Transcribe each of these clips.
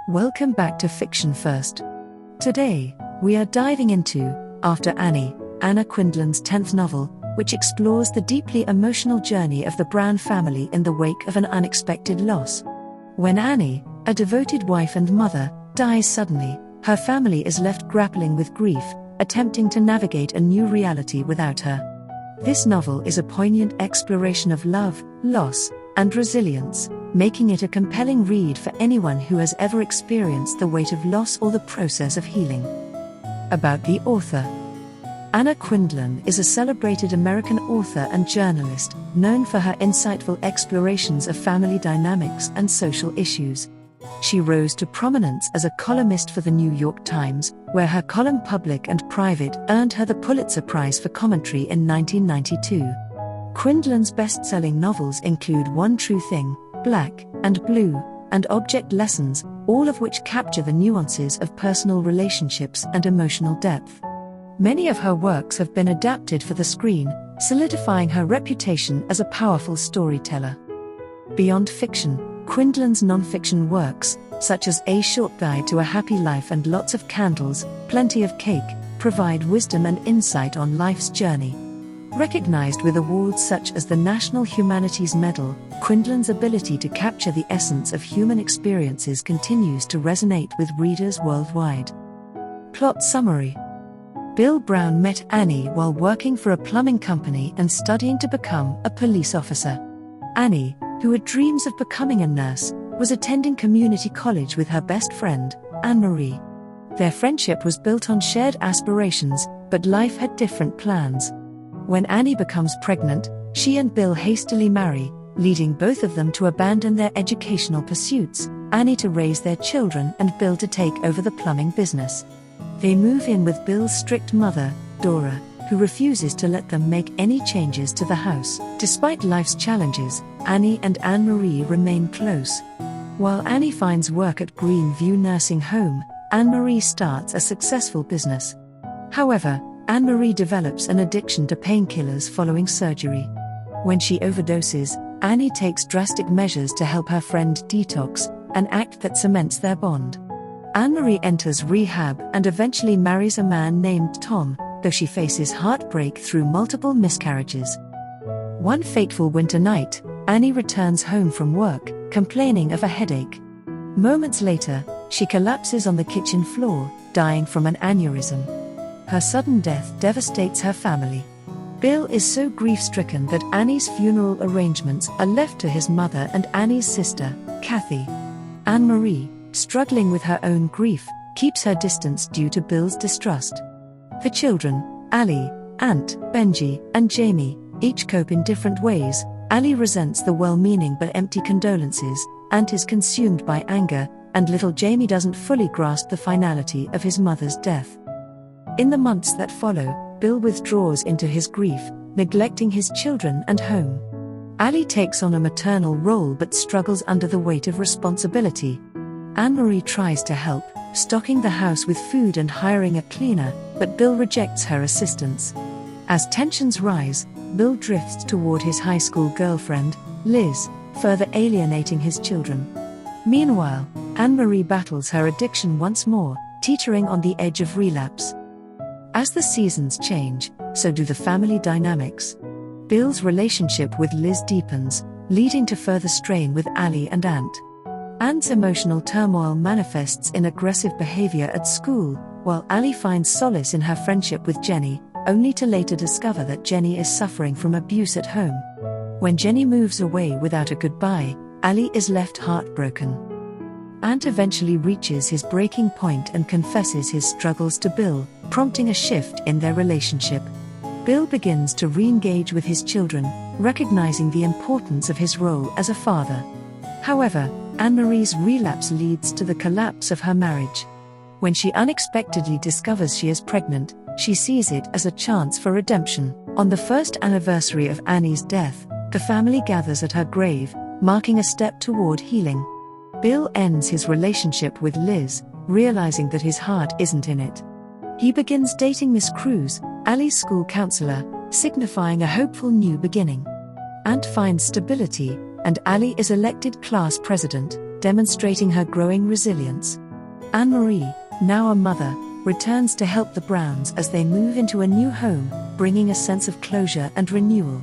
Welcome back to Fiction First. Today, we are diving into After Annie, Anna Quindlen's 10th novel, which explores the deeply emotional journey of the Brown family in the wake of an unexpected loss. When Annie, a devoted wife and mother, dies suddenly, her family is left grappling with grief, attempting to navigate a new reality without her. This novel is a poignant exploration of love, loss, and resilience, making it a compelling read for anyone who has ever experienced the weight of loss or the process of healing. About the author. Anna Quindlen is a celebrated American author and journalist, known for her insightful explorations of family dynamics and social issues. She rose to prominence as a columnist for the New York Times, where her column Public and Private earned her the Pulitzer Prize for commentary in 1992. Quindlen's best-selling novels include One True Thing, Black and Blue, and Object Lessons, all of which capture the nuances of personal relationships and emotional depth. Many of her works have been adapted for the screen, solidifying her reputation as a powerful storyteller. Beyond fiction, Quindlen's non-fiction works, such as A Short Guide to a Happy Life and Lots of Candles, Plenty of Cake, provide wisdom and insight on life's journey. Recognized with awards such as the National Humanities Medal, Quindlen's ability to capture the essence of human experiences continues to resonate with readers worldwide. Plot summary. Bill Brown met Annie while working for a plumbing company and studying to become a police officer. Annie, who had dreams of becoming a nurse, was attending community college with her best friend, Anne-Marie. Their friendship was built on shared aspirations, but life had different plans. When Annie becomes pregnant, she and Bill hastily marry, leading both of them to abandon their educational pursuits, Annie to raise their children and Bill to take over the plumbing business. They move in with Bill's strict mother, Dora, who refuses to let them make any changes to the house. Despite life's challenges, Annie and Anne-Marie remain close. While Annie finds work at Greenview Nursing Home, Anne-Marie starts a successful business. However, Anne-Marie develops an addiction to painkillers following surgery. When she overdoses, Annie takes drastic measures to help her friend detox, an act that cements their bond. Anne-Marie enters rehab and eventually marries a man named Tom, though she faces heartbreak through multiple miscarriages. One fateful winter night, Annie returns home from work, complaining of a headache. Moments later, she collapses on the kitchen floor, dying from an aneurysm. Her sudden death devastates her family. Bill is so grief-stricken that Annie's funeral arrangements are left to his mother and Annie's sister, Kathy. Anne-Marie, struggling with her own grief, keeps her distance due to Bill's distrust. The children, Allie, Ant, Benji, and Jamie, each cope in different ways. Allie resents the well-meaning but empty condolences, Ant is consumed by anger, and little Jamie doesn't fully grasp the finality of his mother's death. In the months that follow, Bill withdraws into his grief, neglecting his children and home. Allie takes on a maternal role but struggles under the weight of responsibility. Anne-Marie tries to help, stocking the house with food and hiring a cleaner, but Bill rejects her assistance. As tensions rise, Bill drifts toward his high school girlfriend, Liz, further alienating his children. Meanwhile, Anne-Marie battles her addiction once more, teetering on the edge of relapse. As the seasons change, so do the family dynamics. Bill's relationship with Liz deepens, leading to further strain with Allie and Ant. Ant's emotional turmoil manifests in aggressive behavior at school, while Allie finds solace in her friendship with Jenny, only to later discover that Jenny is suffering from abuse at home. When Jenny moves away without a goodbye, Allie is left heartbroken. Ant eventually reaches his breaking point and confesses his struggles to Bill, prompting a shift in their relationship. Bill begins to re-engage with his children, recognizing the importance of his role as a father. However, Anne-Marie's relapse leads to the collapse of her marriage. When she unexpectedly discovers she is pregnant, she sees it as a chance for redemption. On the first anniversary of Annie's death, the family gathers at her grave, marking a step toward healing. Bill ends his relationship with Liz, realizing that his heart isn't in it. He begins dating Miss Cruz, Allie's school counselor, signifying a hopeful new beginning. Ant finds stability, and Allie is elected class president, demonstrating her growing resilience. Anne-Marie, now a mother, returns to help the Browns as they move into a new home, bringing a sense of closure and renewal.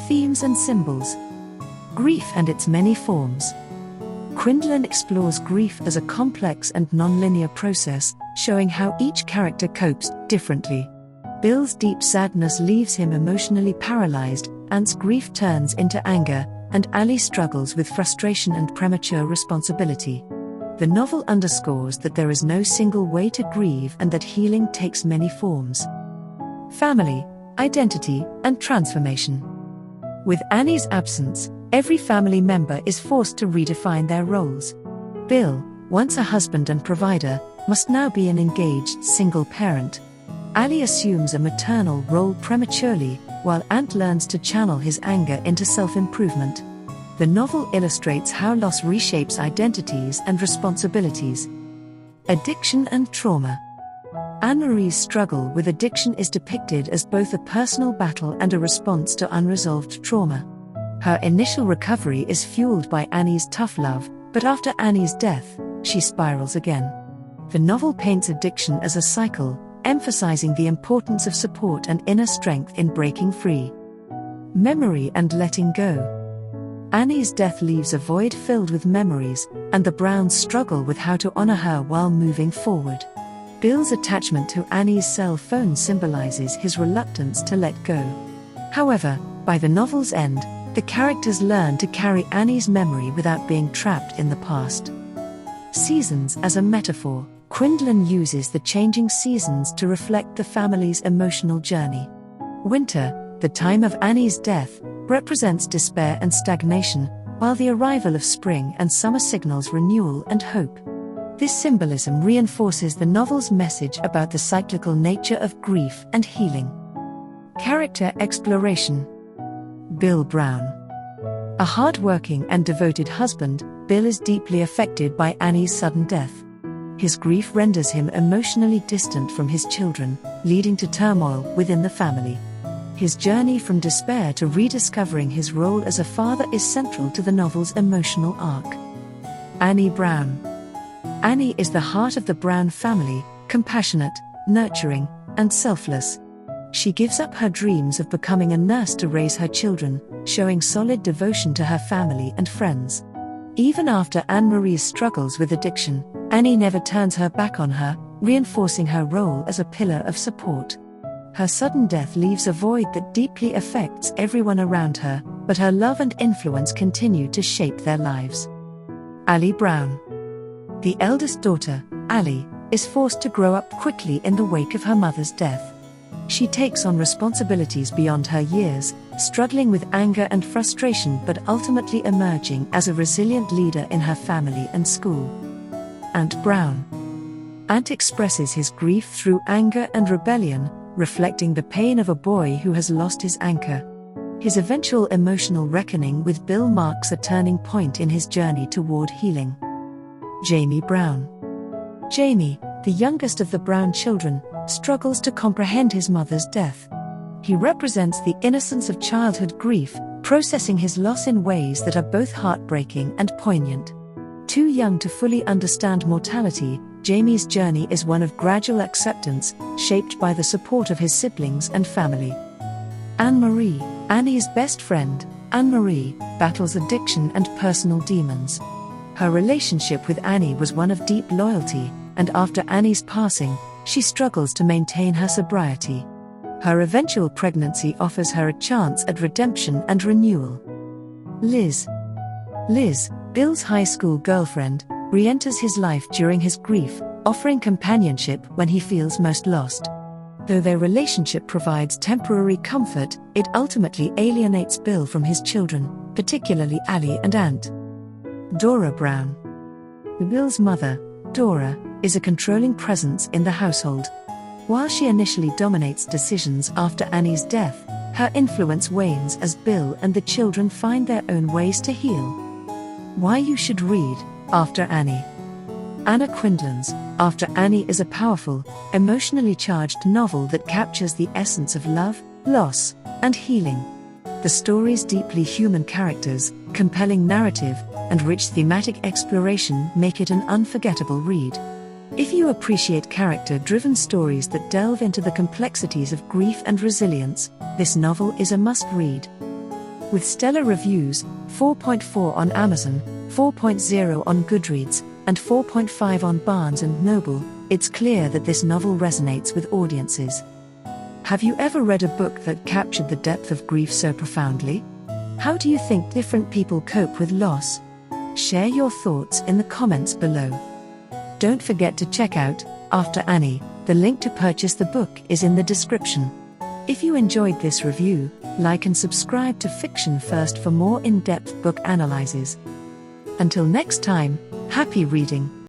Themes and symbols. Grief and its many forms. Quindlen explores grief as a complex and non-linear process, showing how each character copes differently. Bill's deep sadness leaves him emotionally paralyzed, Ant's grief turns into anger, and Ali struggles with frustration and premature responsibility. The novel underscores that there is no single way to grieve and that healing takes many forms. Family, identity, and transformation. With Annie's absence, every family member is forced to redefine their roles. Bill, once a husband and provider, must now be an engaged single parent. Ali assumes a maternal role prematurely, while Ant learns to channel his anger into self-improvement. The novel illustrates how loss reshapes identities and responsibilities. Addiction and trauma. Anne-Marie's struggle with addiction is depicted as both a personal battle and a response to unresolved trauma. Her initial recovery is fueled by Annie's tough love, but after Annie's death, she spirals again. The novel paints addiction as a cycle, emphasizing the importance of support and inner strength in breaking free. Memory and letting go. Annie's death leaves a void filled with memories, and the Browns struggle with how to honor her while moving forward. Bill's attachment to Annie's cell phone symbolizes his reluctance to let go. However, by the novel's end, the characters learn to carry Annie's memory without being trapped in the past. Seasons as a metaphor. Quindlen uses the changing seasons to reflect the family's emotional journey. Winter, the time of Annie's death, represents despair and stagnation, while the arrival of spring and summer signals renewal and hope. This symbolism reinforces the novel's message about the cyclical nature of grief and healing. Character exploration. Bill Brown. A hard-working and devoted husband, Bill is deeply affected by Annie's sudden death. His grief renders him emotionally distant from his children, leading to turmoil within the family. His journey from despair to rediscovering his role as a father is central to the novel's emotional arc. Annie Brown. Annie is the heart of the Brown family, compassionate, nurturing, and selfless. She gives up her dreams of becoming a nurse to raise her children, showing solid devotion to her family and friends. Even after Anne-Marie's struggles with addiction, Annie never turns her back on her, reinforcing her role as a pillar of support. Her sudden death leaves a void that deeply affects everyone around her, but her love and influence continue to shape their lives. Ali Brown. The eldest daughter, Ali, is forced to grow up quickly in the wake of her mother's death. She takes on responsibilities beyond her years, struggling with anger and frustration but ultimately emerging as a resilient leader in her family and school. Ant Brown. Ant expresses his grief through anger and rebellion, reflecting the pain of a boy who has lost his anchor. His eventual emotional reckoning with Bill marks a turning point in his journey toward healing. Jamie Brown. Jamie, the youngest of the Brown children, struggles to comprehend his mother's death. He represents the innocence of childhood grief, processing his loss in ways that are both heartbreaking and poignant. Too young to fully understand mortality, Jamie's journey is one of gradual acceptance, shaped by the support of his siblings and family. Anne-Marie, Annie's best friend, Anne-Marie, battles addiction and personal demons. Her relationship with Annie was one of deep loyalty, and after Annie's passing, she struggles to maintain her sobriety. Her eventual pregnancy offers her a chance at redemption and renewal. Liz. Liz, Bill's high school girlfriend, re-enters his life during his grief, offering companionship when he feels most lost. Though their relationship provides temporary comfort, it ultimately alienates Bill from his children, particularly Ali and Ant. Dora Brown. Bill's mother, Dora, is a controlling presence in the household. While she initially dominates decisions after Annie's death, her influence wanes as Bill and the children find their own ways to heal. Why you should read After Annie. Anna Quindlen's After Annie is a powerful, emotionally charged novel that captures the essence of love, loss, and healing. The story's deeply human characters, compelling narrative, and rich thematic exploration make it an unforgettable read. If you appreciate character-driven stories that delve into the complexities of grief and resilience, this novel is a must-read. With stellar reviews, 4.4 on Amazon, 4.0 on Goodreads, and 4.5 on Barnes & Noble, it's clear that this novel resonates with audiences. Have you ever read a book that captured the depth of grief so profoundly? How do you think different people cope with loss? Share your thoughts in the comments below. Don't forget to check out After Annie. The link to purchase the book is in the description. If you enjoyed this review, like and subscribe to Fiction First for more in-depth book analyses. Until next time, happy reading.